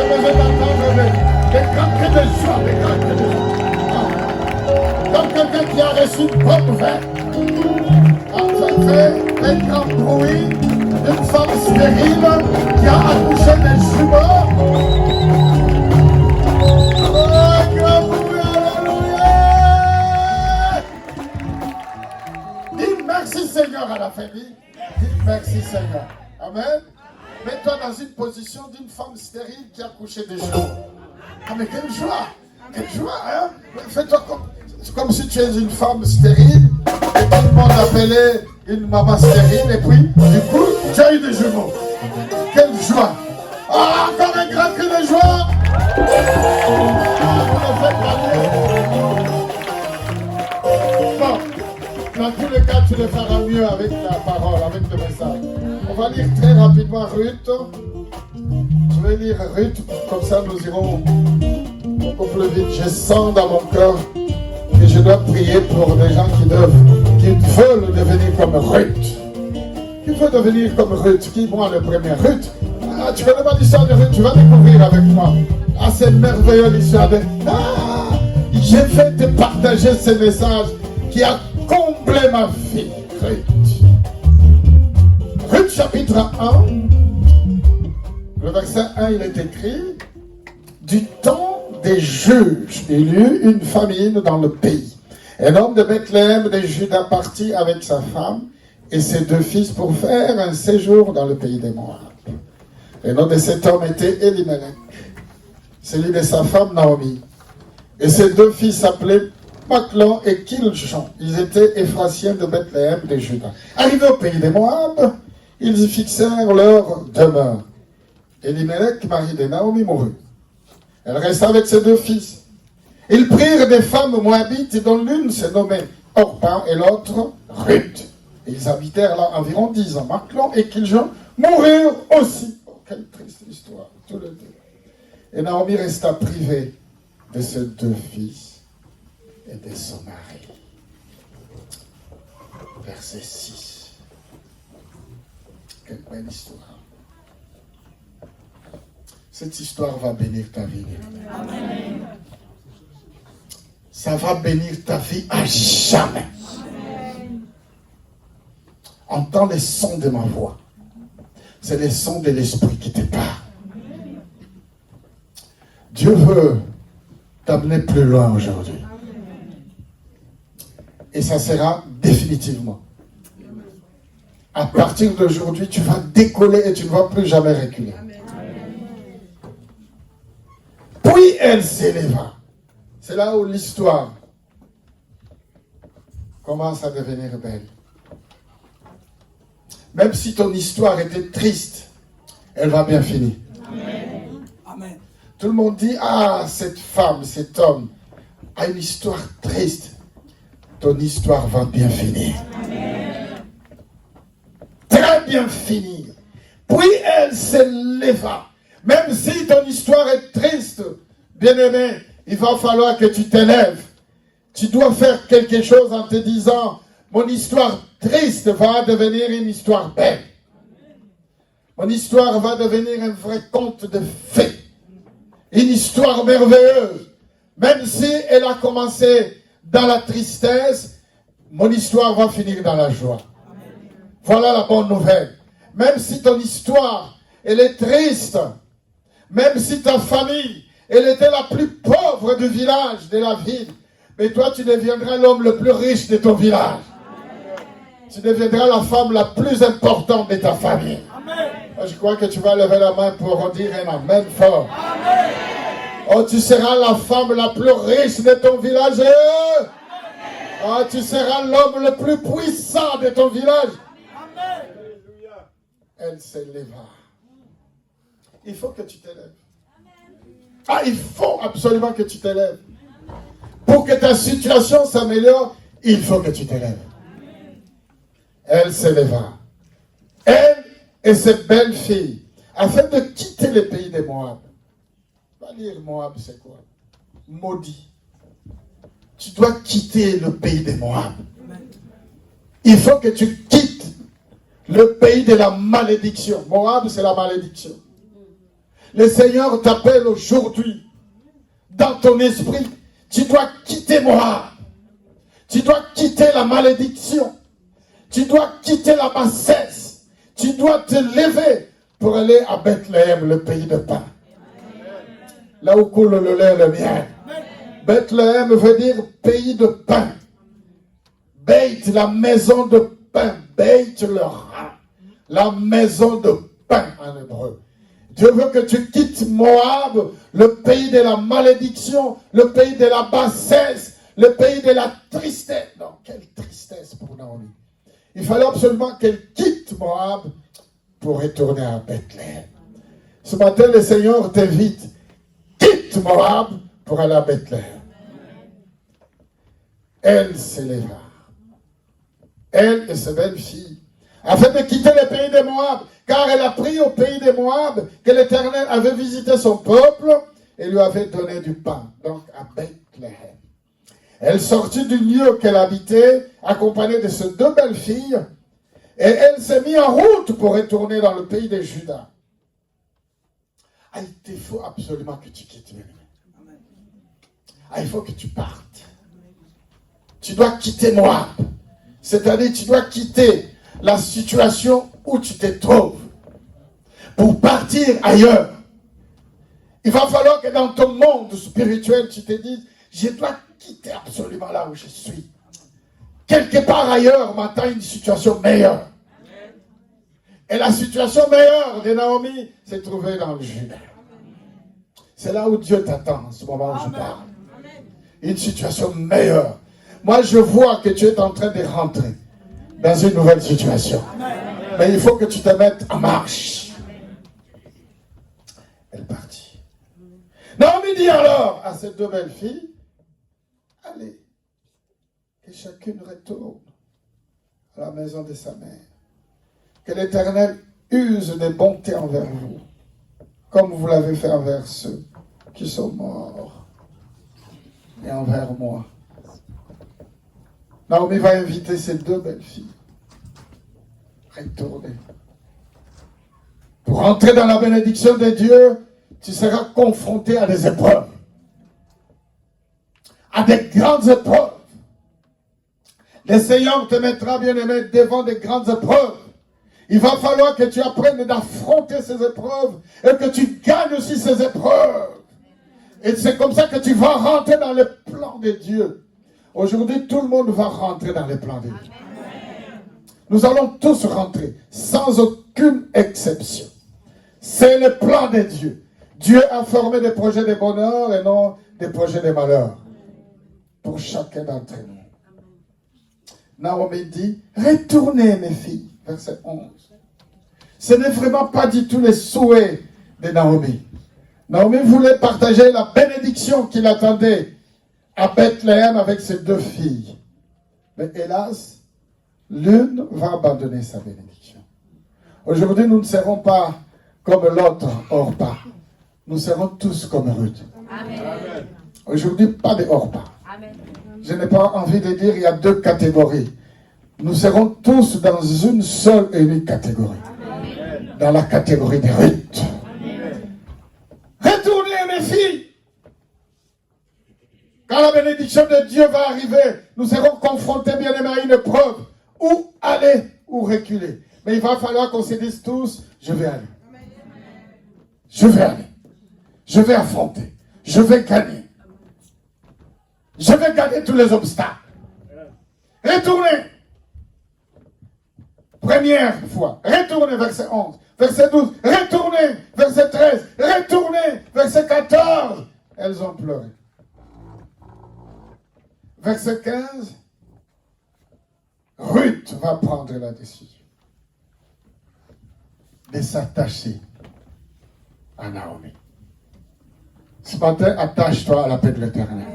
besoin d'entendre des grands cris de joie, des grands cris de joie. Comme quelqu'un qui a reçu une bonne nouvelle. Ça fait un grand bruit d'une femme stérile qui a accouché des jumeaux. Grand bruit, alléluia! Dis merci Seigneur à la famille. Dis merci Seigneur. Amen. Mets-toi dans une position d'une femme stérile qui a accouché des jumeaux. Ah mais quelle joie! Quelle joie, hein? Fais-toi comme si tu es une femme stérile et tout le monde appelait une maman stérile et puis du coup tu as eu des jumeaux. Quelle joie! Ah, encore un grand cri de joie! Ah, vous le faites pas mieux. Bon, dans tous les cas tu le feras mieux avec la parole, avec le message. On va lire très rapidement Ruth. Je vais lire Ruth, comme ça nous irons beaucoup plus vite. Je sens dans mon cœur que je dois prier pour des gens qui veulent devenir comme Ruth. Qui veut devenir comme Ruth? Qui, moi, le premier? Ruth. Ah, tu connais pas l'histoire de Ruth? Tu vas découvrir avec moi. Ah, c'est merveilleux l'histoire de... Ah, j'ai fait te partager ce message qui a comblé ma vie. Ruth. Ruth chapitre 1. Le verset 1, il est écrit: du temps des juges, il y eut une famine dans le pays. Un homme de Bethléem de Juda partit avec sa femme et ses 2 fils pour faire un séjour dans le pays des Moab. Le nom de cet homme était Elimelech, celui de sa femme Naomi. Et ses 2 fils s'appelaient Machlon et Kiljon. Ils étaient Éphratiens de Bethléem de Juda. Arrivés au pays des Moab, ils y fixèrent leur demeure. Elimelech, mari de Naomi, mourut. Elle resta avec ses 2 fils. Ils prirent des femmes moabites dont l'une se nommait Orpa et l'autre Ruth. Ils habitèrent là environ 10 ans. Machlon et Kiljon moururent aussi. Oh, quelle triste histoire, tous les 2. Et Naomi resta privée de ses 2 fils et de son mari. Verset 6. Quelle belle histoire. Cette histoire va bénir ta vie. Amen. Ça va bénir ta vie à jamais. Amen. Entends les sons de ma voix. C'est les sons de l'esprit qui te parlent. Dieu veut t'amener plus loin aujourd'hui. Et ça sera définitivement. À partir d'aujourd'hui, tu vas décoller et tu ne vas plus jamais reculer. Puis elle s'éleva. C'est là où l'histoire commence à devenir belle. Même si ton histoire était triste, elle va bien finir. Amen. Amen. Tout le monde dit, ah, cette femme, cet homme a une histoire triste. Ton histoire va bien finir. Amen. Très bien finir. Puis elle s'éleva. Même si ton histoire est triste, bien-aimé, il va falloir que tu t'élèves. Tu dois faire quelque chose en te disant, mon histoire triste va devenir une histoire belle. Mon histoire va devenir un vrai conte de fées. Une histoire merveilleuse. Même si elle a commencé dans la tristesse, mon histoire va finir dans la joie. Voilà la bonne nouvelle. Même si ton histoire, elle est triste, même si ta famille, elle était la plus pauvre du village, de la ville, mais toi, tu deviendras l'homme le plus riche de ton village. Tu deviendras la femme la plus importante de ta famille. Amen. Je crois que tu vas lever la main pour dire un amen fort. Amen. Oh, tu seras la femme la plus riche de ton village. Amen. Oh, tu seras l'homme le plus puissant de ton village. Amen. Elle s'éleva. Il faut que tu t'élèves. Ah, il faut absolument que tu t'élèves. Pour que ta situation s'améliore, il faut que tu t'élèves. Elle s'éleva. Elle et ses belles filles, afin de quitter le pays des Moab. Va lire Moab, c'est quoi? Maudit. Tu dois quitter le pays des Moab. Il faut que tu quittes le pays de la malédiction. Moab, c'est la malédiction. Le Seigneur t'appelle aujourd'hui. Dans ton esprit, tu dois quitter Moab. Tu dois quitter la malédiction. Tu dois quitter la bassesse. Tu dois te lever pour aller à Bethléem, le pays de pain. Là où coule le lait et le miel. Bethléem veut dire pays de pain. Beit, la maison de pain. Beit, le rat. La maison de pain en hébreu. Dieu veut que tu quittes Moab, le pays de la malédiction, le pays de la bassesse, le pays de la tristesse. Non, quelle tristesse pour Naomi. Il fallait absolument qu'elle quitte Moab pour retourner à Bethléem. Ce matin, le Seigneur t'invite. Quitte Moab pour aller à Bethléem. Elle s'éleva. Elle et ses belles filles, afin de quitter le pays de Moab, car elle a pris au pays de Moab que l'Éternel avait visité son peuple et lui avait donné du pain, donc à Bethléem. Elle sortit du lieu qu'elle habitait, accompagnée de ses deux belles filles, et elle s'est mise en route pour retourner dans le pays de Juda. Ah, il te faut absolument que tu quittes. Ah, il faut que tu partes. Tu dois quitter Moab. C'est-à-dire, tu dois quitter la situation où tu te trouves pour partir ailleurs. Il va falloir que dans ton monde spirituel, tu te dises, je dois quitter absolument là où je suis. Quelque part ailleurs m'attend une situation meilleure. Et la situation meilleure de Naomi s'est trouvée dans le Juda. C'est là où Dieu t'attend en ce moment où je parle. Une situation meilleure. Moi, je vois que tu es en train de rentrer dans une nouvelle situation. Mais il faut que tu te mettes en marche. Elle partit. Naomi dit alors à ses deux belles filles, allez, que chacune retourne à la maison de sa mère. Que l'Éternel use de bonté envers vous, comme vous l'avez fait envers ceux qui sont morts et envers moi. Naomi va inviter ses deux belles filles. Retournez. Pour entrer dans la bénédiction de Dieu, tu seras confronté à des épreuves. À des grandes épreuves. Le Seigneur te mettra, bien-aimé, devant des grandes épreuves. Il va falloir que tu apprennes d'affronter ces épreuves et que tu gagnes aussi ces épreuves. Et c'est comme ça que tu vas rentrer dans le plan de Dieu. Aujourd'hui, tout le monde va rentrer dans les plans de Dieu. Nous allons tous rentrer, sans aucune exception. C'est le plan de Dieu. Dieu a formé des projets de bonheur et non des projets de malheur. Pour chacun d'entre nous. Naomi dit, retournez mes filles. Verset 11. Ce n'est vraiment pas du tout les souhaits de Naomi. Naomi voulait partager la bénédiction qui l'attendait à Bethléem avec ses deux filles. Mais hélas, l'une va abandonner sa bénédiction. Aujourd'hui, nous ne serons pas comme l'autre Orpa. Nous serons tous comme Ruth. Amen. Aujourd'hui, pas de Orpa. Amen. Je n'ai pas envie de dire il y a deux catégories. Nous serons tous dans une seule et unique catégorie. Amen. Dans la catégorie de Ruth. Amen. Retournez mes filles. Quand la bénédiction de Dieu va arriver, nous serons confrontés bien aimés à une épreuve. Où aller, ou reculer. Mais il va falloir qu'on se dise tous, je vais aller. Je vais aller. Je vais affronter. Je vais gagner. Je vais gagner tous les obstacles. Retournez. Première fois. Retournez, verset 11. Verset 12. Retournez, verset 13. Retournez, verset 14. Elles ont pleuré. Verset 15. Ruth va prendre la décision de s'attacher à Naomi. Ce matin, attache-toi à la paix de l'Éternel.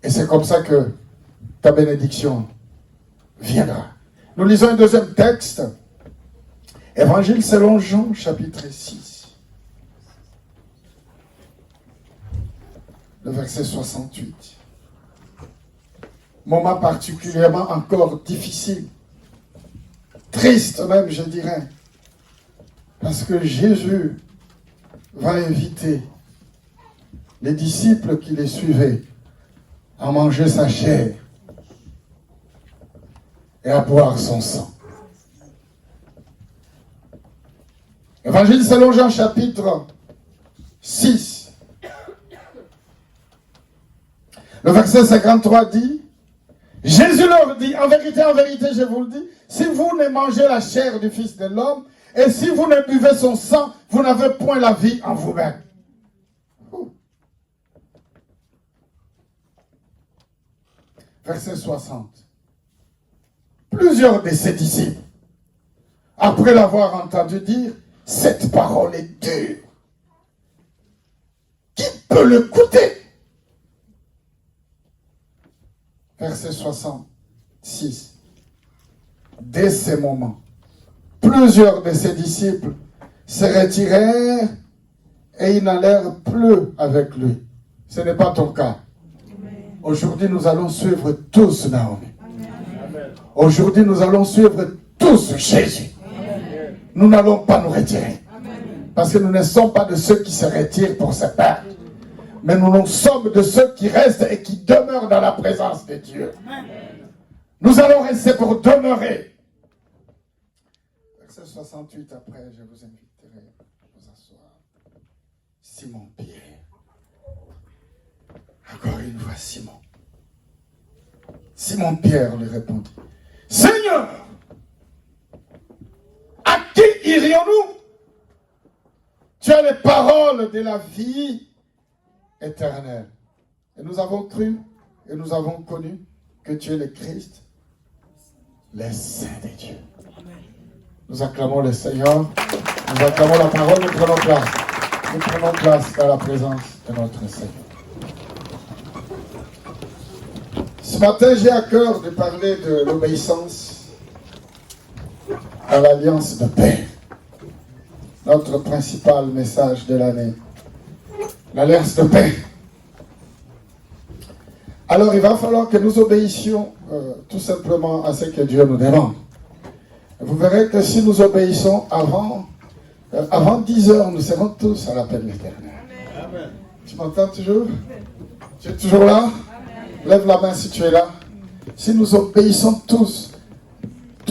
Et c'est comme ça que ta bénédiction viendra. Nous lisons un deuxième texte. Évangile selon Jean, chapitre 6. Le verset 68. Moment particulièrement encore difficile. Triste même, je dirais. Parce que Jésus va inviter les disciples qui les suivaient à manger sa chair et à boire son sang. Évangile selon Jean chapitre 6. Le verset 53 dit, Jésus leur dit, en vérité, je vous le dis, si vous ne mangez la chair du Fils de l'homme, et si vous ne buvez son sang, vous n'avez point la vie en vous-même. Verset 60. Plusieurs de ses disciples, après l'avoir entendu dire, cette parole est dure. Qui peut l'écouter? Verset 66. Dès ces moments, plusieurs de ses disciples se retirèrent et ils n'allèrent plus avec lui. Ce n'est pas ton cas. Aujourd'hui, nous allons suivre tous Naomi. Aujourd'hui, nous allons suivre tous Jésus. Nous n'allons pas nous retirer. Parce que nous ne sommes pas de ceux qui se retirent pour se perdre. Mais nous sommes de ceux qui restent et qui demeurent dans la présence de Dieu. Nous allons rester pour demeurer. Verset 68 après, je vous inviterai à vous asseoir. Simon-Pierre. Encore une fois, Simon. Simon-Pierre lui répondit, Seigneur, à qui irions-nous? Tu as les paroles de la vie éternelle. Et nous avons cru et nous avons connu que tu es le Christ, le Saint de Dieu. Nous acclamons le Seigneur, nous acclamons la parole, nous prenons place. Nous prenons place dans la présence de notre Seigneur. Ce matin, j'ai à cœur de parler de l'obéissance à l'alliance de paix. Notre principal message de l'année. L'alliance de paix. Alors, il va falloir que nous obéissions tout simplement à ce que Dieu nous demande. Vous verrez que si nous obéissons avant 10 heures, nous serons tous à l'appel de l'Éternel. Tu m'entends toujours? Tu es toujours là? Lève la main si tu es là. Si nous obéissons tous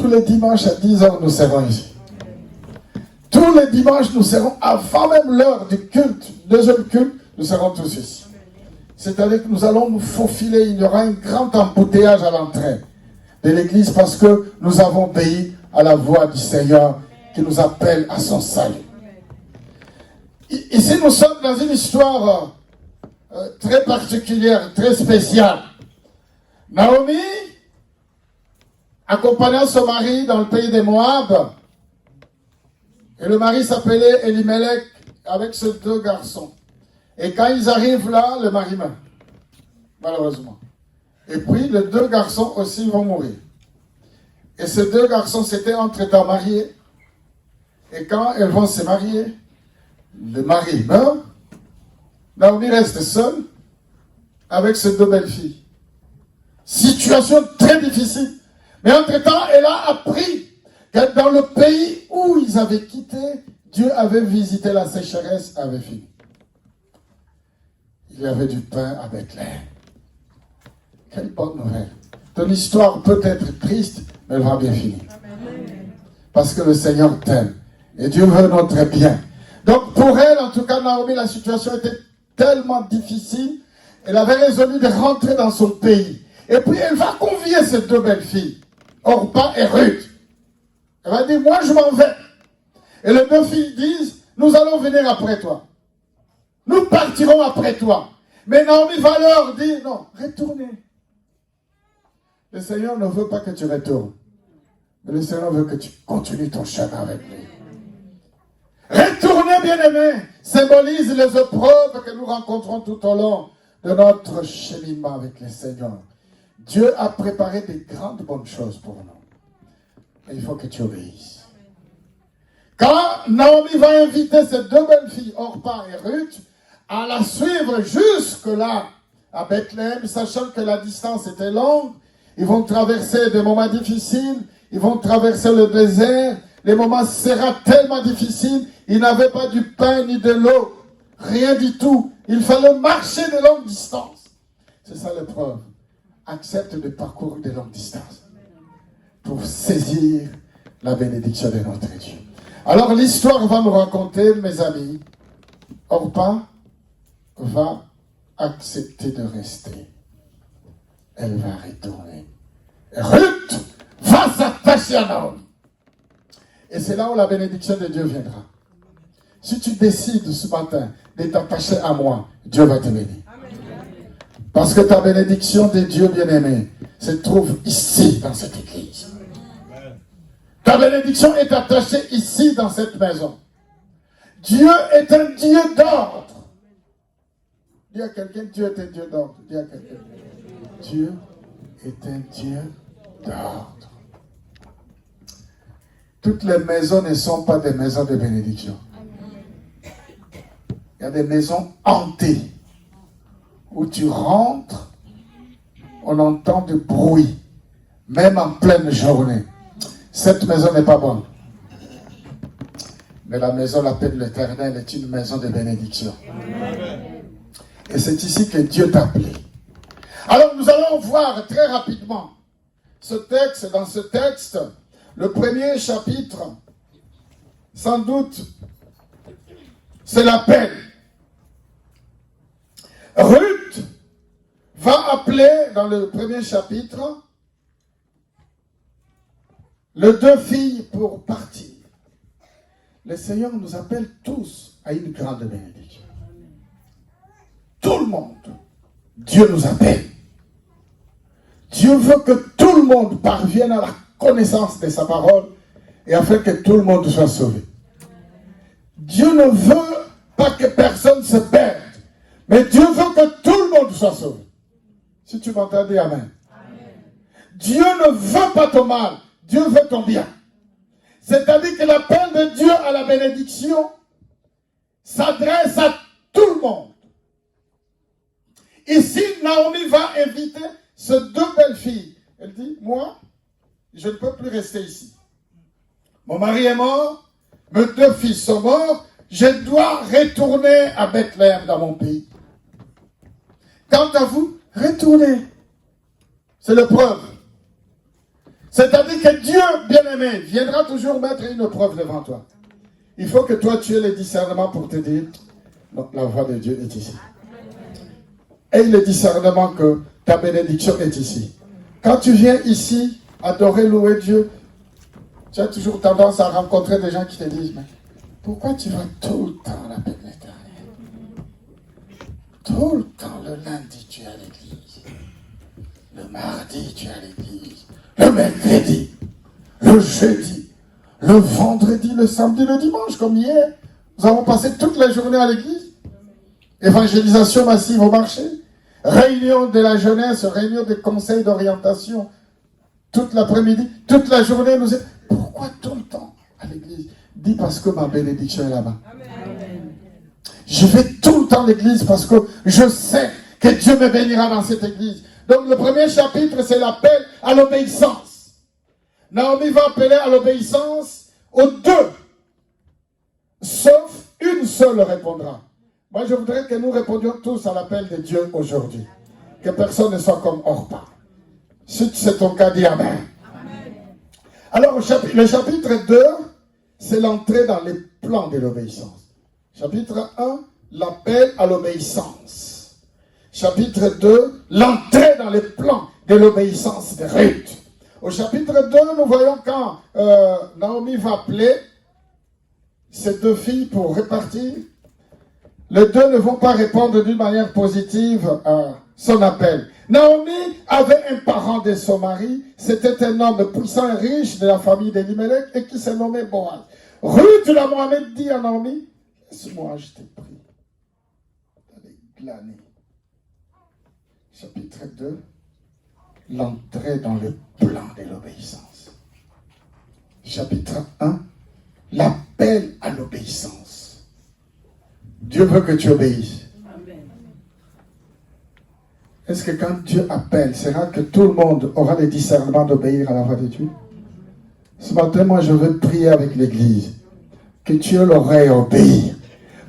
les dimanches à 10 heures, nous serons ici. Tous les dimanches, nous serons, avant même l'heure du culte, deuxième culte, nous serons tous ici. C'est-à-dire que nous allons nous faufiler, il y aura un grand embouteillage à l'entrée de l'église parce que nous avons obéi à la voix du Seigneur qui nous appelle à son salut. Ici, nous sommes dans une histoire très particulière, très spéciale. Naomi, accompagnant son mari dans le pays des Moab, et le mari s'appelait Elimelech avec ses 2 garçons. Et quand ils arrivent là, le mari meurt, malheureusement. Et puis, les 2 garçons aussi vont mourir. Et ces 2 garçons s'étaient entre-temps mariés. Et quand elles vont se marier, le mari meurt. Naomi reste seule avec ses 2 belles filles. Situation très difficile. Mais entre-temps, elle a appris que dans le pays où ils avaient quitté, Dieu avait visité la sécheresse, avait fini. Il y avait du pain à Bethléem. Quelle bonne nouvelle. Ton histoire peut être triste, mais elle va bien finir. Parce que le Seigneur t'aime. Et Dieu veut notre bien. Donc pour elle, en tout cas, Naomi, la situation était tellement difficile. Elle avait résolu de rentrer dans son pays. Et puis elle va convier ses 2 belles filles, Orpa et Ruth. Elle va dire, moi je m'en vais. Et les 2 filles disent, nous allons venir après toi. Nous partirons après toi. Mais Naomi va leur dire, non, retournez. Le Seigneur ne veut pas que tu retournes. Mais le Seigneur veut que tu continues ton chemin avec lui. Retourner, bien-aimés, symbolise les épreuves que nous rencontrons tout au long de notre cheminement avec le Seigneur. Dieu a préparé de grandes bonnes choses pour nous. Et il faut que tu obéisses. Quand Naomi va inviter ses 2 belles filles, Orpa et Ruth, à la suivre jusque-là, à Bethléem, sachant que la distance était longue, ils vont traverser des moments difficiles, ils vont traverser le désert, les moments seraient tellement difficiles. Il n'avait pas du pain ni de l'eau. Rien du tout. Il fallait marcher de longues distances. C'est ça l'épreuve. Accepte de parcourir de longues distances pour saisir la bénédiction de notre Dieu. Alors l'histoire va nous raconter, mes amis, Orpa va accepter de rester. Elle va retourner. Ruth va s'attacher à Naomi. Et c'est là où la bénédiction de Dieu viendra. Si tu décides ce matin de t'attacher à moi, Dieu va te bénir. Parce que ta bénédiction de Dieu bien-aimé se trouve ici, dans cette église. Ta bénédiction est attachée ici, dans cette maison. Dieu est un Dieu d'ordre. Dis à quelqu'un, Dieu est un Dieu d'ordre. Dis à quelqu'un, Dieu est un Dieu d'ordre. Toutes les maisons ne sont pas des maisons de bénédiction. Il y a des maisons hantées où tu rentres, on entend du bruit, même en pleine journée. Cette maison n'est pas bonne. Mais la maison, l'appelle l'Éternel, est une maison de bénédiction. Et c'est ici que Dieu t'a appelé. Alors nous allons voir très rapidement ce texte. Dans ce texte, le premier chapitre, sans doute, c'est l'appel. Ruth va appeler, dans le premier chapitre, les deux filles pour partir. Le Seigneur nous appelle tous à une grande bénédiction. Tout le monde, Dieu nous appelle. Dieu veut que tout le monde parvienne à la connaissance de sa parole et afin que tout le monde soit sauvé. Dieu ne veut pas que personne se perde, mais Dieu veut que tout le monde soit sauvé. Si tu m'entends, dis Amen. Dieu ne veut pas ton mal, Dieu veut ton bien. C'est-à-dire que l'appel de Dieu à la bénédiction s'adresse à tout le monde. Ici, Naomi va inviter ces deux belles filles. Elle dit, moi, je ne peux plus rester ici. Mon mari est mort, mes deux fils sont morts, je dois retourner à Bethléem dans mon pays. Quant à vous, retournez. C'est l'épreuve. C'est-à-dire que Dieu, bien-aimé, viendra toujours mettre une preuve devant toi. Il faut que toi, tu aies le discernement pour te dire, non, la voix de Dieu est ici. Et le discernement que ta bénédiction est ici. Quand tu viens ici, adorer, louer Dieu, tu as toujours tendance à rencontrer des gens qui te disent, mais pourquoi tu vas tout le temps à la paix de l'Éternel? Tout le temps, le lundi, tu es à l'église. Le mardi, tu es à l'église. Le mercredi, le jeudi, le vendredi, le samedi, le dimanche, comme hier. Nous avons passé toute la journée à l'église. Évangélisation massive au marché. Réunion de la jeunesse, réunion des conseils d'orientation. Toute l'après-midi, toute la journée, nous sommes... Pourquoi tout le temps à l'église? Dis parce que ma bénédiction est là-bas. Je vais tout le temps à l'église parce que je sais que Dieu me bénira dans cette église. Donc le premier chapitre, c'est l'appel à l'obéissance. Naomi va appeler à l'obéissance aux deux. Sauf une seule répondra. Moi, je voudrais que nous répondions tous à l'appel de Dieu aujourd'hui. Que personne ne soit comme Orpa. Si c'est ton cas, dis Amen. Alors, le chapitre 2, c'est l'entrée dans les plans de l'obéissance. Chapitre 1, l'appel à l'obéissance. Chapitre 2, l'entrée dans les plans de l'obéissance de Ruth. Au chapitre 2, nous voyons quand Naomi va appeler ces deux filles pour repartir. Les deux ne vont pas répondre d'une manière positive à son appel. Naomi avait un parent de son mari. C'était un homme puissant et riche de la famille d'Elimelech et qui se nommait Boaz. Ruth la Mohamed dit à Naomi, laisse-moi, je t'ai pris d'aller glaner. Chapitre 2, l'entrée dans le plan de l'obéissance. Chapitre 1, l'appel à l'obéissance. Dieu veut que tu obéisses. Est-ce que quand Dieu appelle, sera que tout le monde aura le discernement d'obéir à la voix de Dieu? Ce matin, moi, je veux prier avec l'Église. Que tu aies l'oreille à obéir.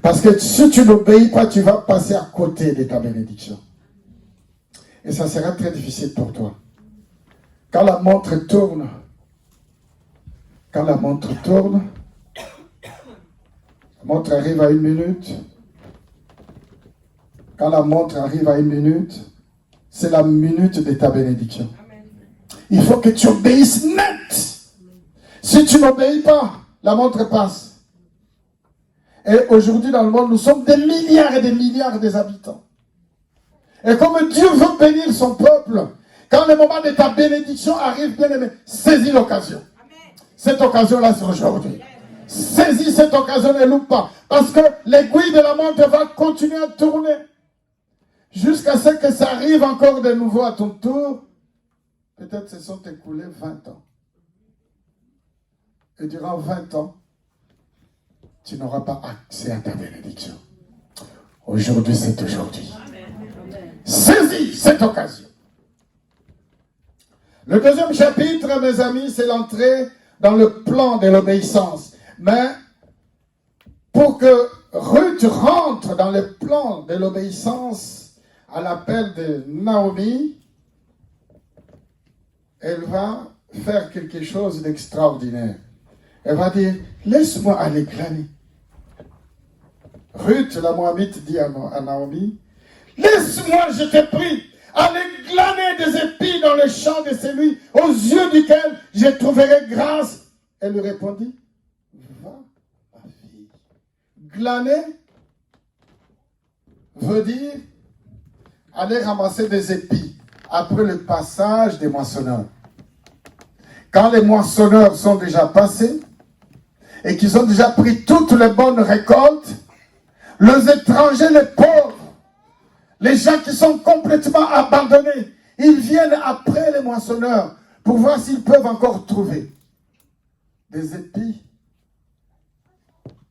Parce que si tu n'obéis pas, tu vas passer à côté de ta bénédiction. Et ça sera très difficile pour toi. Quand la montre tourne, la montre arrive à 1 minute. Quand la montre arrive à 1 minute, c'est la minute de ta bénédiction. Il faut que tu obéisses net. Si tu n'obéis pas, la montre passe. Et aujourd'hui dans le monde, nous sommes des milliards et des milliards d'habitants. Et comme Dieu veut bénir son peuple, quand le moment de ta bénédiction arrive, bien aimé, saisis l'occasion. Cette occasion-là, c'est aujourd'hui. Saisis cette occasion, ne loupe pas. Parce que l'aiguille de la montre va continuer à tourner. Jusqu'à ce que ça arrive encore de nouveau à ton tour. Peut-être se sont écoulés 20 ans. Et durant 20 ans, tu n'auras pas accès à ta bénédiction. Aujourd'hui, c'est aujourd'hui. Saisis cette occasion. Le deuxième chapitre, mes amis, c'est l'entrée dans le plan de l'obéissance. Mais pour que Ruth rentre dans le plan de l'obéissance à l'appel de Naomi, elle va faire quelque chose d'extraordinaire. Elle va dire, laisse-moi aller glaner. Ruth, la Moabite, dit à Naomi, laisse-moi, je te prie, aller glaner des épis dans le champ de celui aux yeux duquel je trouverai grâce. Elle lui répondit, va, ma fille. Glaner veut dire aller ramasser des épis après le passage des moissonneurs. Quand les moissonneurs sont déjà passés et qu'ils ont déjà pris toutes les bonnes récoltes, les étrangers, les pauvres, les gens qui sont complètement abandonnés, ils viennent après les moissonneurs pour voir s'ils peuvent encore trouver des épis,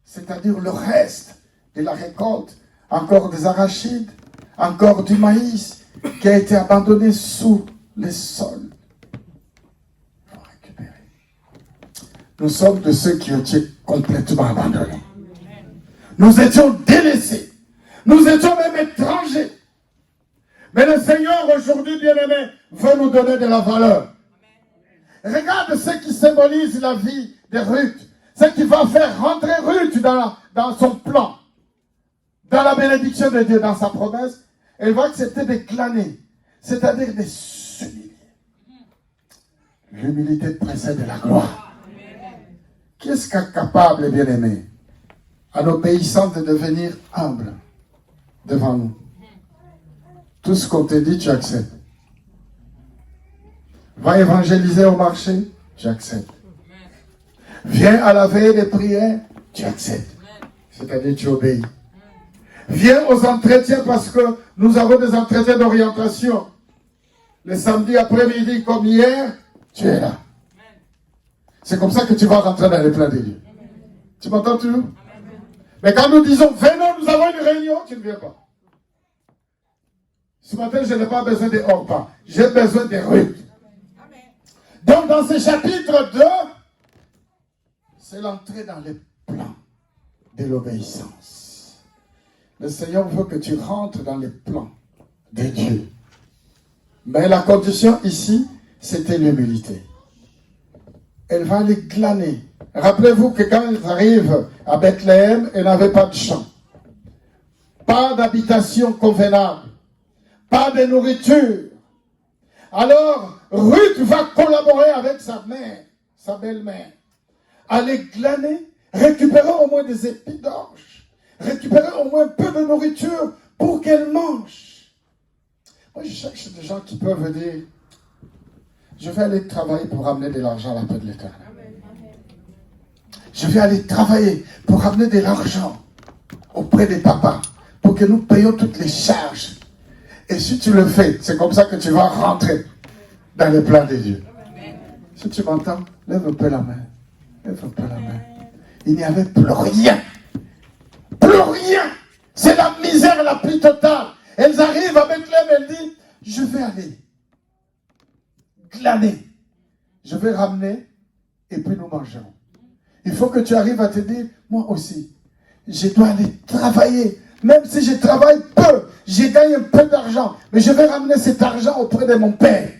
c'est-à-dire le reste de la récolte, encore des arachides, encore du maïs qui a été abandonné sous les sols. Il faut récupérer. Nous sommes de ceux qui ont été complètement abandonnés. Nous étions délaissés. Nous étions même étrangers. Mais le Seigneur aujourd'hui, bien-aimé, veut nous donner de la valeur. Regarde ce qui symbolise la vie de Ruth. Ce qui va faire rentrer Ruth dans son plan. Dans la bénédiction de Dieu, dans sa promesse. Elle va accepter de glaner. C'est-à-dire de s'humilier. L'humilité précède la gloire. Qui est-ce qui est capable, bien-aimé, en obéissant de devenir humble devant nous? Tout ce qu'on te dit, tu acceptes. Va évangéliser au marché, tu acceptes. Viens à la veille des prières, tu acceptes. C'est-à-dire tu obéis. Viens aux entretiens parce que nous avons des entretiens d'orientation. Le samedi après-midi comme hier, tu es là. C'est comme ça que tu vas rentrer dans le plan de Dieu. Tu m'entends toujours? Mais quand nous disons, venons, nous avons une réunion, tu ne viens pas. Ce matin, je n'ai pas besoin de Orpa. J'ai besoin de Ruth. Donc, dans ce chapitre 2, c'est l'entrée dans le plan de l'obéissance. Le Seigneur veut que tu rentres dans le plan de Dieu. Mais la condition ici, c'était l'humilité. Elle va aller glaner. Rappelez-vous que quand ils arrivent à Bethléem, elle n'avait pas de champ. Pas d'habitation convenable. Pas de nourriture. Alors, Ruth va collaborer avec sa mère, sa belle-mère. Aller glaner, récupérer au moins des épis d'orge. Récupérer au moins un peu de nourriture pour qu'elle mange. Moi, je cherche des gens qui peuvent dire, je vais aller travailler pour ramener de l'argent à la paix de l'Éternel. Je vais aller travailler pour ramener de l'argent auprès des papas, pour que nous payions toutes les charges. Et si tu le fais, c'est comme ça que tu vas rentrer dans le plan de Dieu. Si tu m'entends, lève un peu la main. Lève un peu la main. Il n'y avait plus rien. Plus rien. C'est la misère la plus totale. Elles arrivent à Bethléem, elles disent, je vais aller glaner. Je vais ramener et puis nous mangerons. Il faut que tu arrives à te dire, moi aussi, je dois aller travailler. Même si je travaille peu, je gagne un peu d'argent, mais je vais ramener cet argent auprès de mon Père.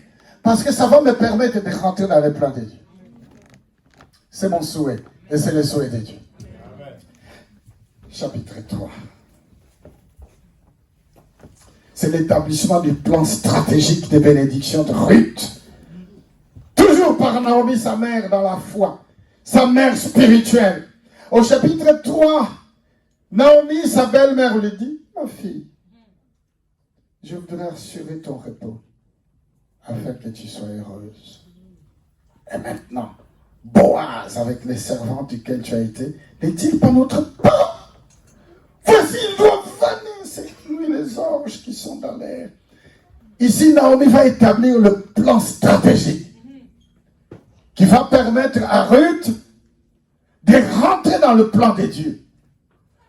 Parce que ça va me permettre de rentrer dans le plan de Dieu. C'est mon souhait, et c'est le souhait de Dieu. Amen. Chapitre 3. C'est l'établissement du plan stratégique de bénédiction de Ruth. Toujours par Naomi, sa mère, dans la foi. Sa mère spirituelle. Au chapitre 3, Naomi, sa belle-mère, lui dit, ma fille, je voudrais assurer ton repos afin que tu sois heureuse. Et maintenant, Boaz, avec les servantes duquel tu as été, n'est-il pas notre père? Voici, il doit vanner, c'est lui les anges qui sont dans l'air. Ici, Naomi va établir le plan stratégique qui va permettre à Ruth de rentrer dans le plan de Dieu,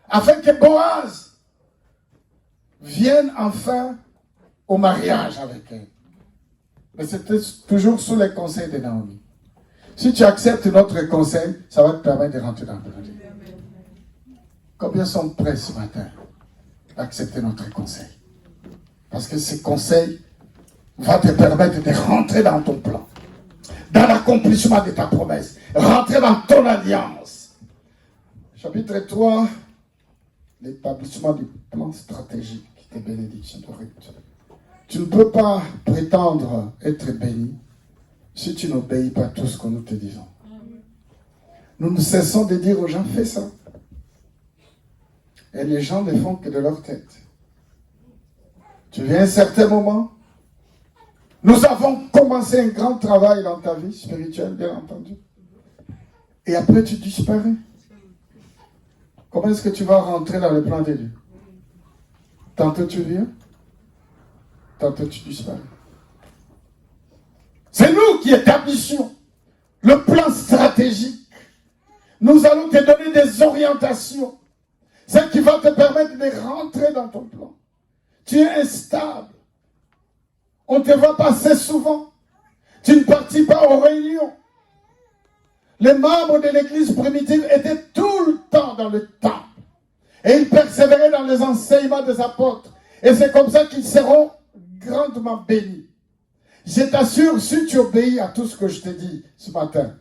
afin que Boaz vienne enfin au mariage avec elle. Mais c'était toujours sous les conseils de Naomi. Si tu acceptes notre conseil, ça va te permettre de rentrer dans le plan de Dieu. Combien sont prêts ce matin à accepter notre conseil? Parce que ce conseil va te permettre de rentrer dans ton plan, dans l'accomplissement de ta promesse, rentrer dans ton alliance. Chapitre 3, l'établissement du plan stratégique des bénédictions de Ruth. Tu ne peux pas prétendre être béni si tu n'obéis pas à tout ce que nous te disons. Nous ne cessons de dire aux gens, fais ça. Et les gens ne font que de leur tête. Tu viens à un certain moment, nous avons commencé un grand travail dans ta vie spirituelle, bien entendu. Et après, tu disparais. Comment est-ce que tu vas rentrer dans le plan de Dieu? Tantôt tu viens, tantôt tu disparais. C'est nous qui établissions le plan stratégique. Nous allons te donner des orientations. Ce qui va te permettre de rentrer dans ton plan. Tu es instable. On te voit passer souvent. Tu ne participes pas aux réunions. Les membres de l'église primitive étaient tout le temps dans le temple. Et ils persévéraient dans les enseignements des apôtres. Et c'est comme ça qu'ils seront grandement bénis. Je t'assure, si tu obéis à tout ce que je te dis ce matin,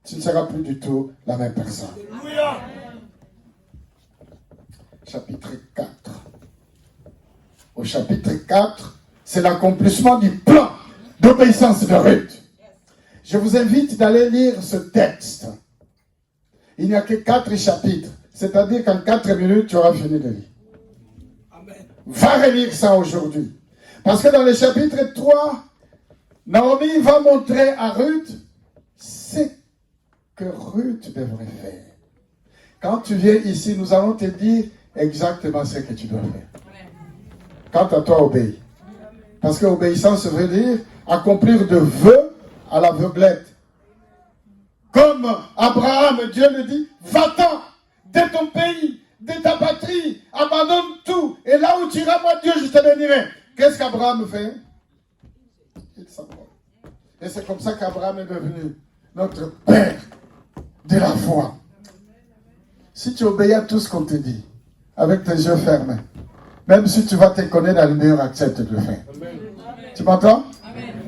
tu ne seras plus du tout la même personne. Alléluia. Chapitre 4. Au chapitre 4, c'est l'accomplissement du plan d'obéissance de Ruth. Je vous invite d'aller lire ce texte. Il n'y a que 4 chapitres. C'est-à-dire qu'en 4 minutes, tu auras fini de lire. Amen. Va relire ça aujourd'hui. Parce que dans le chapitre 3, Naomi va montrer à Ruth ce que Ruth devrait faire. Quand tu viens ici, nous allons te dire exactement ce que tu dois faire. Quant à toi, obéis. Parce que obéissance veut dire accomplir de vœux à l'aveuglette. Comme Abraham, Dieu le dit, va-t'en de ton pays, de ta patrie, abandonne tout. Et là où tu iras, moi Dieu, je te bénirai. Qu'est-ce qu'Abraham fait? Il s'envole. Et c'est comme ça qu'Abraham est devenu notre père de la foi. Si tu obéis à tout ce qu'on te dit, avec tes yeux fermés, même si tu vas te connaître dans le mur, accepte de le faire. Amen. Tu m'entends?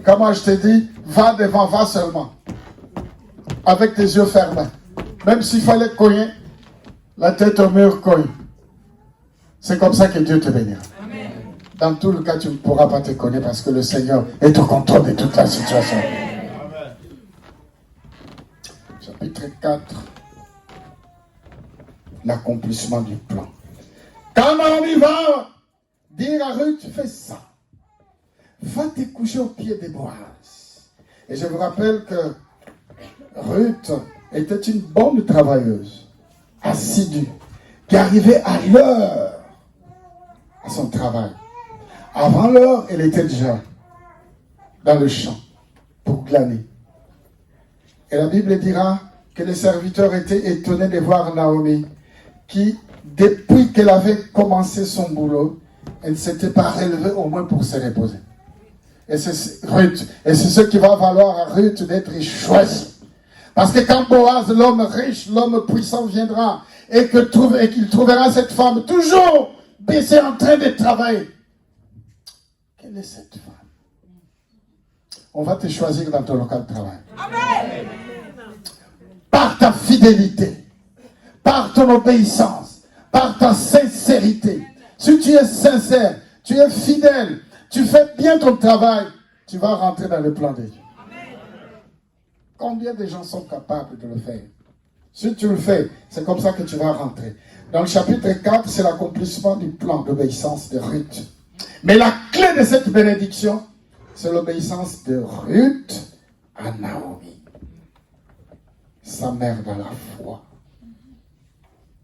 Comment je te dis, va devant, va seulement. Avec tes yeux fermés. Même s'il fallait cogner, la tête au mur cogne. C'est comme ça que Dieu te bénira. Amen. Dans tout le cas, tu ne pourras pas te connaître parce que le Seigneur est au contrôle de toute la situation. Amen. Chapitre 4. L'accomplissement du plan. Quand Naomi va dire à Ruth, fais ça. Va te coucher au pied des Boaz. Et je vous rappelle que Ruth était une bonne travailleuse, assidue, qui arrivait à l'heure à son travail. Avant l'heure, elle était déjà dans le champ pour glaner. Et la Bible dira que les serviteurs étaient étonnés de voir Naomi, qui, depuis qu'elle avait commencé son boulot, elle ne s'était pas relevée au moins pour se reposer. Et c'est Ruth. Et c'est ce qui va valoir à Ruth d'être choisie. Parce que quand Boaz, l'homme riche, l'homme puissant viendra et qu'il trouvera cette femme toujours baissée en train de travailler. Quelle est cette femme? On va te choisir dans ton local de travail. Amen. Par ta fidélité, par ton obéissance, par ta sincérité. Si tu es sincère, tu es fidèle, tu fais bien ton travail, tu vas rentrer dans le plan de Dieu. Combien de gens sont capables de le faire? Si tu le fais, c'est comme ça que tu vas rentrer. Dans le chapitre 4, c'est l'accomplissement du plan d'obéissance de Ruth. Mais la clé de cette bénédiction, c'est l'obéissance de Ruth à Naomi, sa mère dans la foi.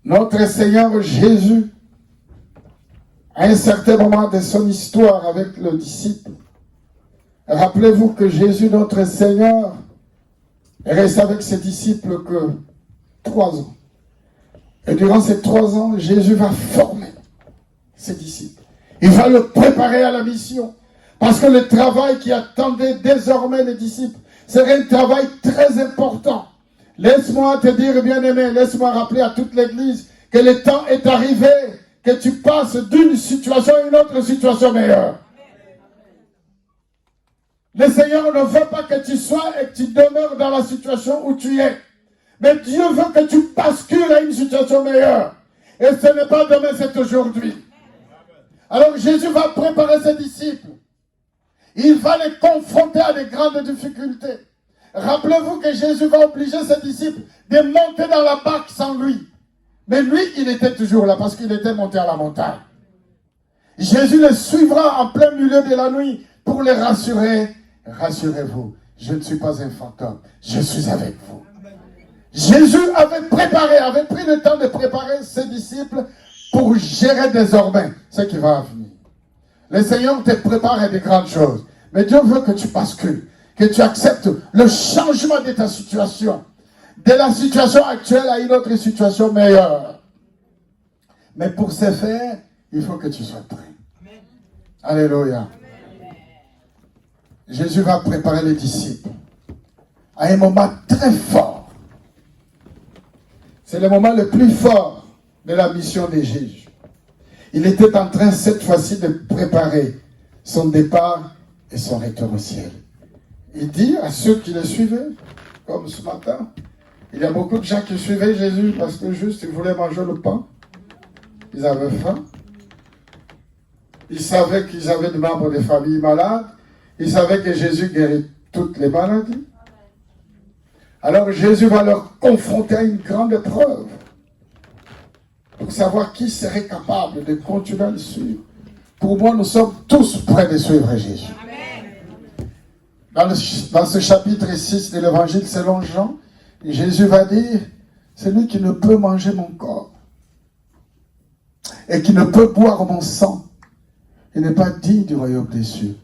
Notre Seigneur Jésus, à un certain moment de son histoire avec le disciple, rappelez-vous que Jésus, notre Seigneur, est resté avec ses disciples que 3 ans. Et durant ces 3 ans, Jésus va former ses disciples. Il va le préparer à la mission. Parce que le travail qui attendait désormais les disciples serait un travail très important. Laisse-moi te dire, bien-aimé, laisse-moi rappeler à toute l'Église que le temps est arrivé, que tu passes d'une situation à une autre situation meilleure. Le Seigneur ne veut pas que tu sois et que tu demeures dans la situation où tu es. Mais Dieu veut que tu bascules à une situation meilleure. Et ce n'est pas demain, c'est aujourd'hui. Alors Jésus va préparer ses disciples. Il va les confronter à de grandes difficultés. Rappelez-vous que Jésus va obliger ses disciples de monter dans la barque sans lui. Mais lui, il était toujours là parce qu'il était monté à la montagne. Jésus les suivra en plein milieu de la nuit pour les rassurer. Rassurez-vous, je ne suis pas un fantôme, je suis avec vous. Jésus avait pris le temps de préparer ses disciples pour gérer désormais ce qui va venir. Le Seigneur te prépare à de grandes choses. Mais Dieu veut que tu bascules, que tu acceptes le changement de ta situation. De la situation actuelle à une autre situation meilleure. Mais pour ce faire, il faut que tu sois prêt. Amen. Alléluia. Amen. Jésus va préparer les disciples à un moment très fort. C'est le moment le plus fort de la mission de Jésus. Il était en train cette fois-ci de préparer son départ et son retour au ciel. Il dit à ceux qui le suivaient, comme ce matin, il y a beaucoup de gens qui suivaient Jésus parce que juste ils voulaient manger le pain. Ils avaient faim. Ils savaient qu'ils avaient des membres de famille malades. Ils savaient que Jésus guérit toutes les maladies. Alors Jésus va leur confronter à une grande épreuve pour savoir qui serait capable de continuer à le suivre. Pour moi, nous sommes tous prêts de suivre Jésus. Dans ce chapitre 6 de l'évangile selon Jean, Jésus va dire, celui qui ne peut manger mon corps et qui ne peut boire mon sang, il n'est pas digne du royaume des cieux.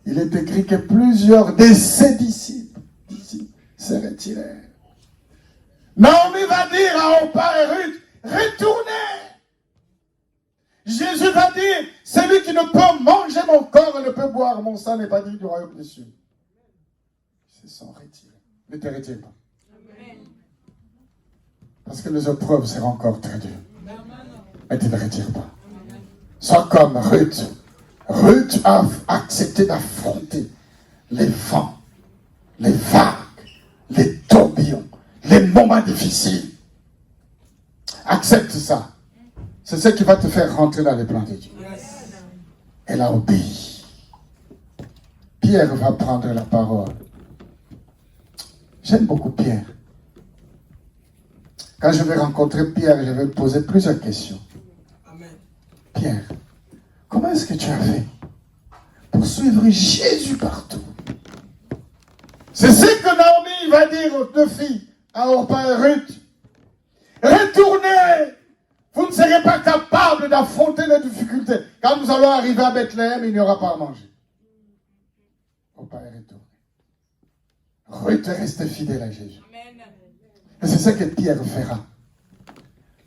Il est écrit que plusieurs de ses disciples se retirèrent. Naomi va dire à Orpa et Ruth, retournez. Jésus va dire, celui qui ne peut manger mon corps et ne peut boire mon sang n'est pas digne du royaume des cieux. Ils se sont retirés. Ne te retire pas. Parce que les épreuves seront encore très dures. Mais ne te retire pas. Sois comme Ruth. Ruth a accepté d'affronter les vents, les vagues, les tourbillons, les moments difficiles. Accepte ça. C'est ce qui va te faire rentrer dans les plans de Dieu. Elle a obéi. Pierre va prendre la parole. J'aime beaucoup Pierre. Quand je vais rencontrer Pierre, je vais me poser plusieurs questions. Amen. Pierre, comment est-ce que tu as fait pour suivre Jésus partout? C'est ce que Naomi va dire aux 2 filles, à Orpa et Ruth. Retournez! Vous ne serez pas capables d'affronter les difficultés. Quand nous allons arriver à Bethléem, il n'y aura pas à manger. Orpa est retourné. Ruth est restée fidèle à Jésus. Et c'est ce que Pierre fera.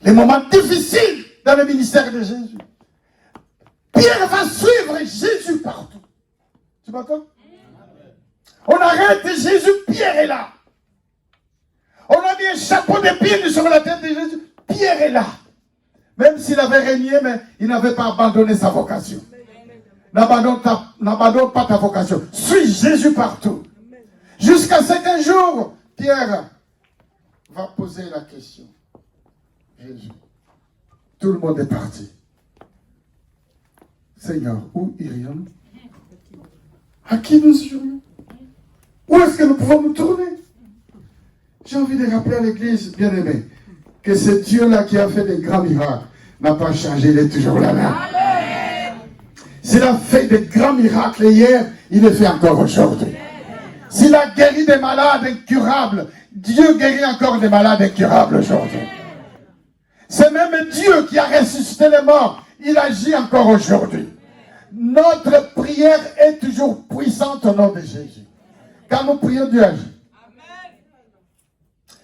Les moments difficiles dans le ministère de Jésus. Pierre va suivre Jésus partout. Tu m'entends? On arrête Jésus, Pierre est là. On a mis un chapeau d'épines sur la tête de Jésus. Pierre est là. Même s'il avait régné, mais il n'avait pas abandonné sa vocation. N'abandonne pas ta vocation. Suis Jésus partout. Jusqu'à ce qu'un jour, Pierre va poser la question. Jésus, tout le monde est parti. Seigneur, où irions-nous? À qui nous irions? Où est-ce que nous pouvons nous tourner? J'ai envie de rappeler à l'église, bien aimée, que ce Dieu-là qui a fait des grands miracles n'a pas changé, il est toujours là. S'il a fait des grands miracles hier, il le fait encore aujourd'hui. S'il a guéri des malades incurables, Dieu guérit encore des malades incurables aujourd'hui. C'est même Dieu qui a ressuscité les morts. Il agit encore aujourd'hui. Notre prière est toujours puissante au nom de Jésus. Quand nous prions, Dieu agit.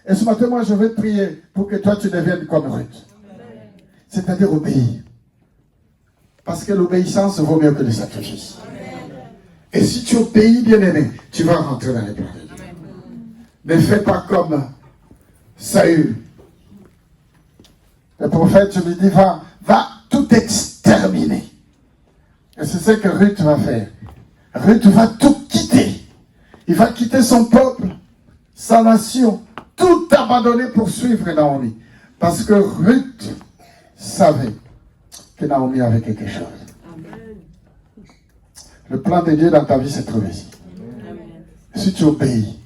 Et ce matin, moi, je vais prier pour que toi, tu deviennes comme Ruth. C'est-à-dire obéir. Parce que l'obéissance vaut mieux que le sacrifice. Et si tu obéis, bien-aimé, tu vas rentrer dans les plans de Dieu. Ne fais pas comme Saül. Le prophète lui dit, va tout exterminer. Et c'est ce que Ruth va faire. Ruth va tout quitter. Il va quitter son peuple, sa nation, tout abandonner pour suivre Naomi. Parce que Ruth savait que Naomi avait quelque chose. Le plan de Dieu dans ta vie s'est trouvé ici. Si tu obéis,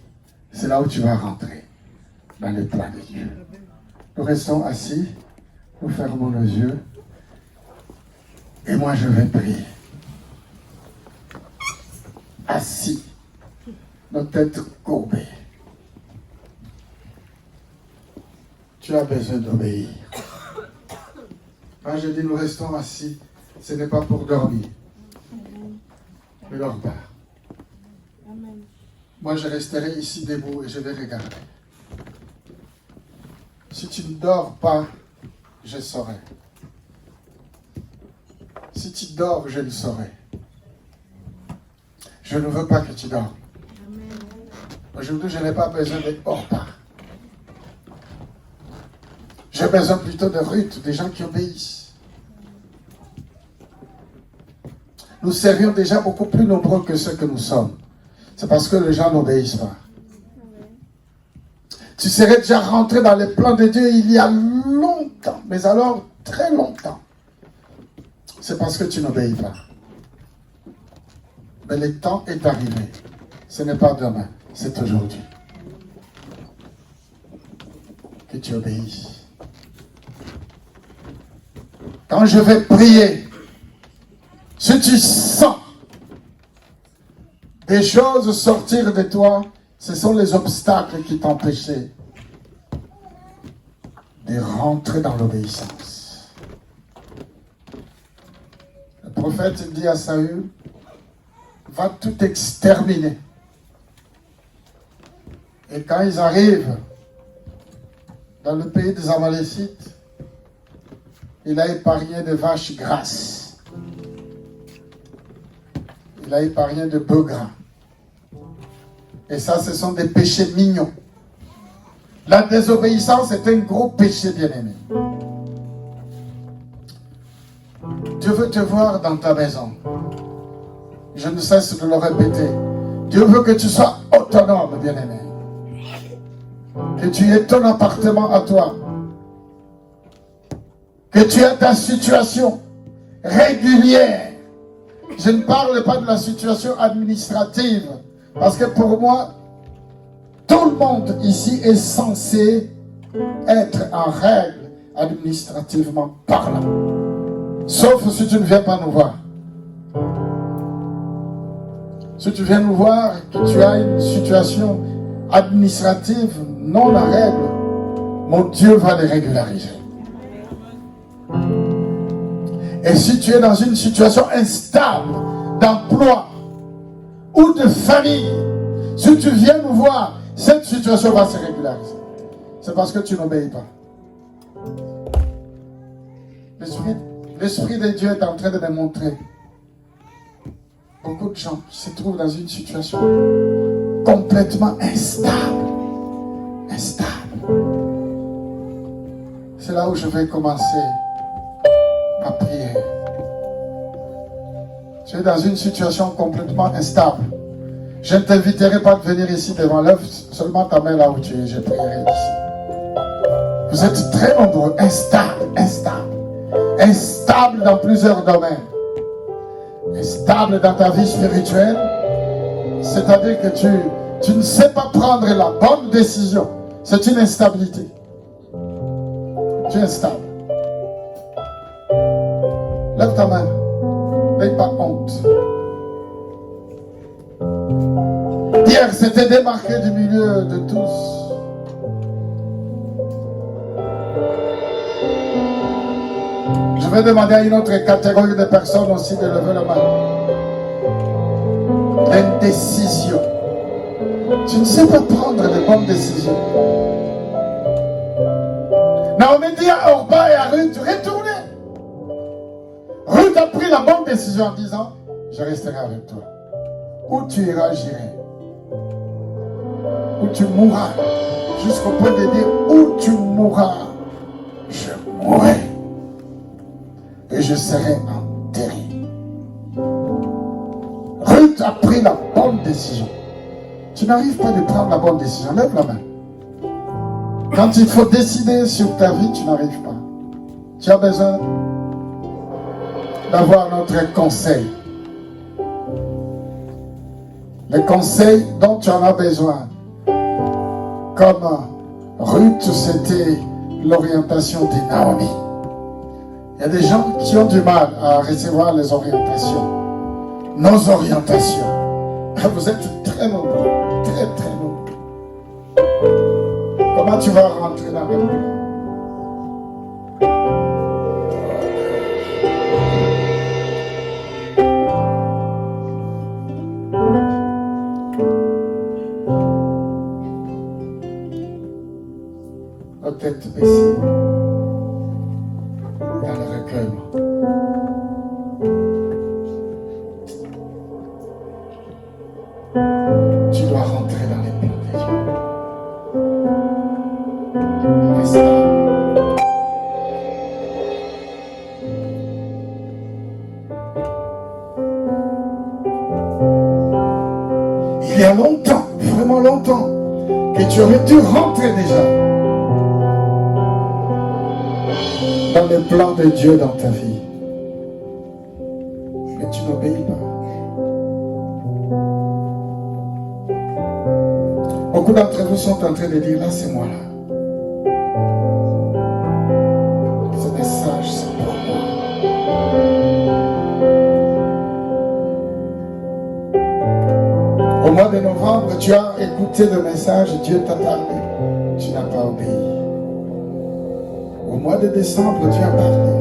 c'est là où tu vas rentrer dans le plan de Dieu. Nous restons assis, nous fermons nos yeux et moi je vais prier. Assis, nos têtes courbées. Tu as besoin d'obéir. Quand je dis nous restons assis, ce n'est pas pour dormir. Ne dors pas. Moi, je resterai ici debout et je vais regarder. Si tu ne dors pas, je saurai. Si tu dors, je le saurai. Je ne veux pas que tu dors. Aujourd'hui, je n'ai pas besoin d'être hors part. J'ai besoin plutôt de Ruth, des gens qui obéissent. Nous serions déjà beaucoup plus nombreux que ceux que nous sommes. C'est parce que les gens n'obéissent pas. Tu serais déjà rentré dans les plans de Dieu il y a longtemps, mais alors très longtemps. C'est parce que tu n'obéis pas. Mais le temps est arrivé. Ce n'est pas demain, c'est aujourd'hui. Que tu obéisses. Quand je vais prier, si tu sens des choses sortir de toi, ce sont les obstacles qui t'empêchaient de rentrer dans l'obéissance. Le prophète dit à Saül, va tout exterminer. Et quand ils arrivent dans le pays des Amalécites, il a épargné de vaches grasses. Il a épargné de bœufs gras. Et ça, ce sont des péchés mignons. La désobéissance est un gros péché, bien-aimé. Dieu veut te voir dans ta maison. Je ne cesse de le répéter. Dieu veut que tu sois autonome, bien-aimé. Que tu aies ton appartement à toi. Que tu aies ta situation régulière. Je ne parle pas de la situation administrative. Parce que pour moi, tout le monde ici est censé être en règle administrativement parlant. Sauf si tu ne viens pas nous voir. Si tu viens nous voir et que tu as une situation administrative non en règle, mon Dieu va les régulariser. Et si tu es dans une situation instable d'emploi ou de famille, si tu viens nous voir, cette situation va se régulariser. C'est parce que tu n'obéis pas. L'Esprit de Dieu est en train de démontrer beaucoup de gens qui se trouvent dans une situation complètement instable. Instable. C'est là où je vais commencer à prier. Tu es dans une situation complètement instable. Je ne t'inviterai pas de venir ici devant l'œuvre, seulement ta main là où tu es, je prierai ici. Vous êtes très nombreux, instables dans plusieurs domaines. Instable dans ta vie spirituelle, c'est-à-dire que tu ne sais pas prendre la bonne décision. C'est une instabilité. Tu es instable. Lève ta main. N'aie pas honte. Pierre s'était démarqué du milieu de tous. Je vais demander à une autre catégorie de personnes aussi de lever la main. L'indécision. Tu ne sais pas prendre les bonnes décisions. Naomi dit à Orpa et à Ruth, retournez. Ruth a pris la bonne décision en disant, je resterai avec toi. Où tu iras, j'irai. Où tu mourras, jusqu'au point de dire, où tu mourras, je mourrai. Et je serai enterré. Ruth a pris la bonne décision. Tu n'arrives pas à prendre la bonne décision. Lève la main. Quand il faut décider sur ta vie, tu n'arrives pas. Tu as besoin d'avoir notre conseil. Le conseil dont tu en as besoin. Comme Ruth, c'était l'orientation de Naomi. Il y a des gens qui ont du mal à recevoir les orientations. Nos orientations. Vous êtes très nombreux. Très, très nombreux. Comment tu vas rentrer dans le monde? Nos têtes baissées. Dans le recueillement. Tu dois rentrer dans les plans de Dieu. Reste là. Il y a longtemps, vraiment longtemps, que tu aurais dû rentrer déjà dans les plans de Dieu dans ta vie. Mais tu n'obéis pas. Beaucoup d'entre vous sont en train de dire, là c'est moi là. Ce message c'est pour moi. Au mois de novembre, tu as écouté le message, Dieu t'a parlé. Tu n'as pas obéi. Au mois de décembre, Dieu a parlé.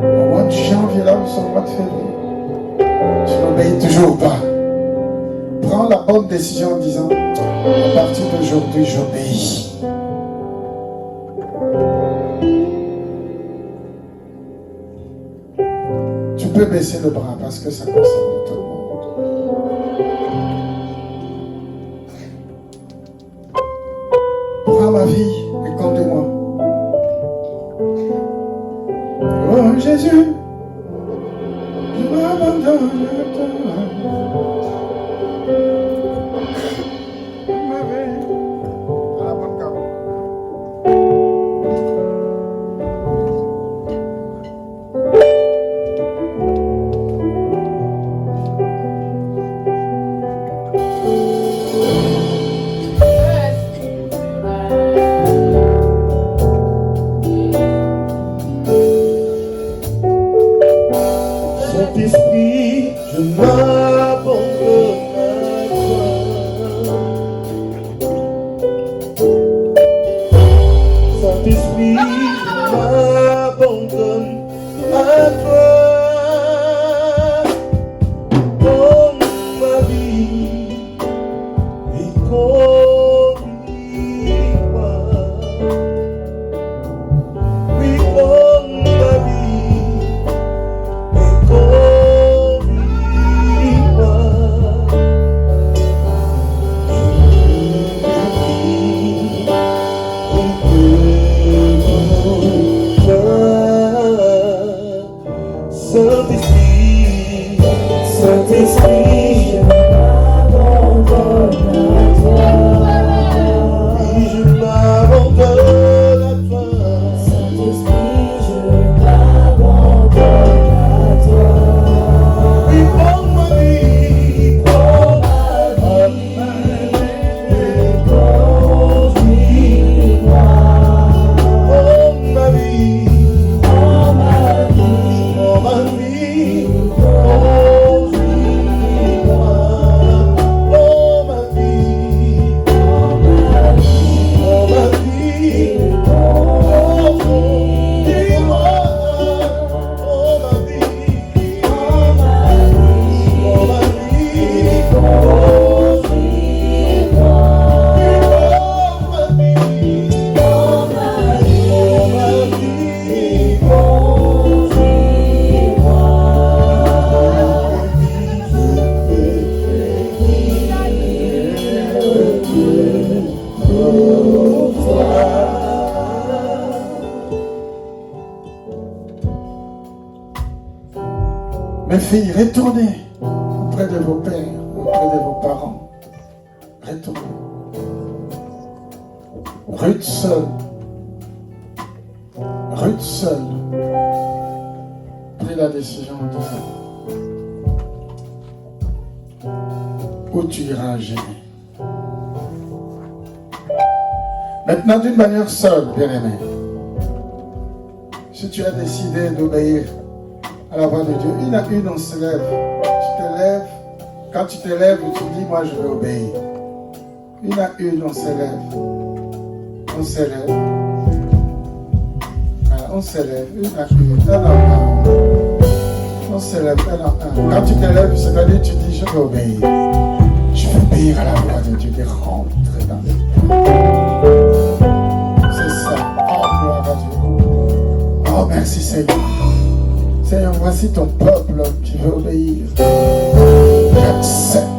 Au mois de janvier, là où sont au mois de février, tu n'obéis toujours pas. Prends la bonne décision en disant, à partir d'aujourd'hui, j'obéis. Tu peux baisser le bras parce que ça concerne tout le monde. Prends ma vie et conduis-moi. Oh Jésus, je m'abandonne à toi. Ma vie, à la bonne carte. Saint-Esprit, je m'abandonne. Mes filles, retournez auprès de vos pères, auprès de vos parents. Retournez. Ruth seule prit la décision de où tu iras gérer. Maintenant, d'une manière seule, bien-aimé, si tu as décidé d'obéir à la voix de Dieu, une à une, on se lève. Tu te lèves. Quand tu te lèves, tu dis, moi, je vais obéir. Une à une, on se lève. On se lève. Voilà, on se lève. Une à une. Un à un. On se lève un à un. Quand tu te lèves, c'est-à-dire, tu dis, je vais obéir. Je vais obéir à la voix de Dieu. De rentrer dans les plans. C'est ça. Oh, gloire à Dieu. Oh, merci Seigneur. Seigneur, voici ton peuple qui veut obéir. J'accepte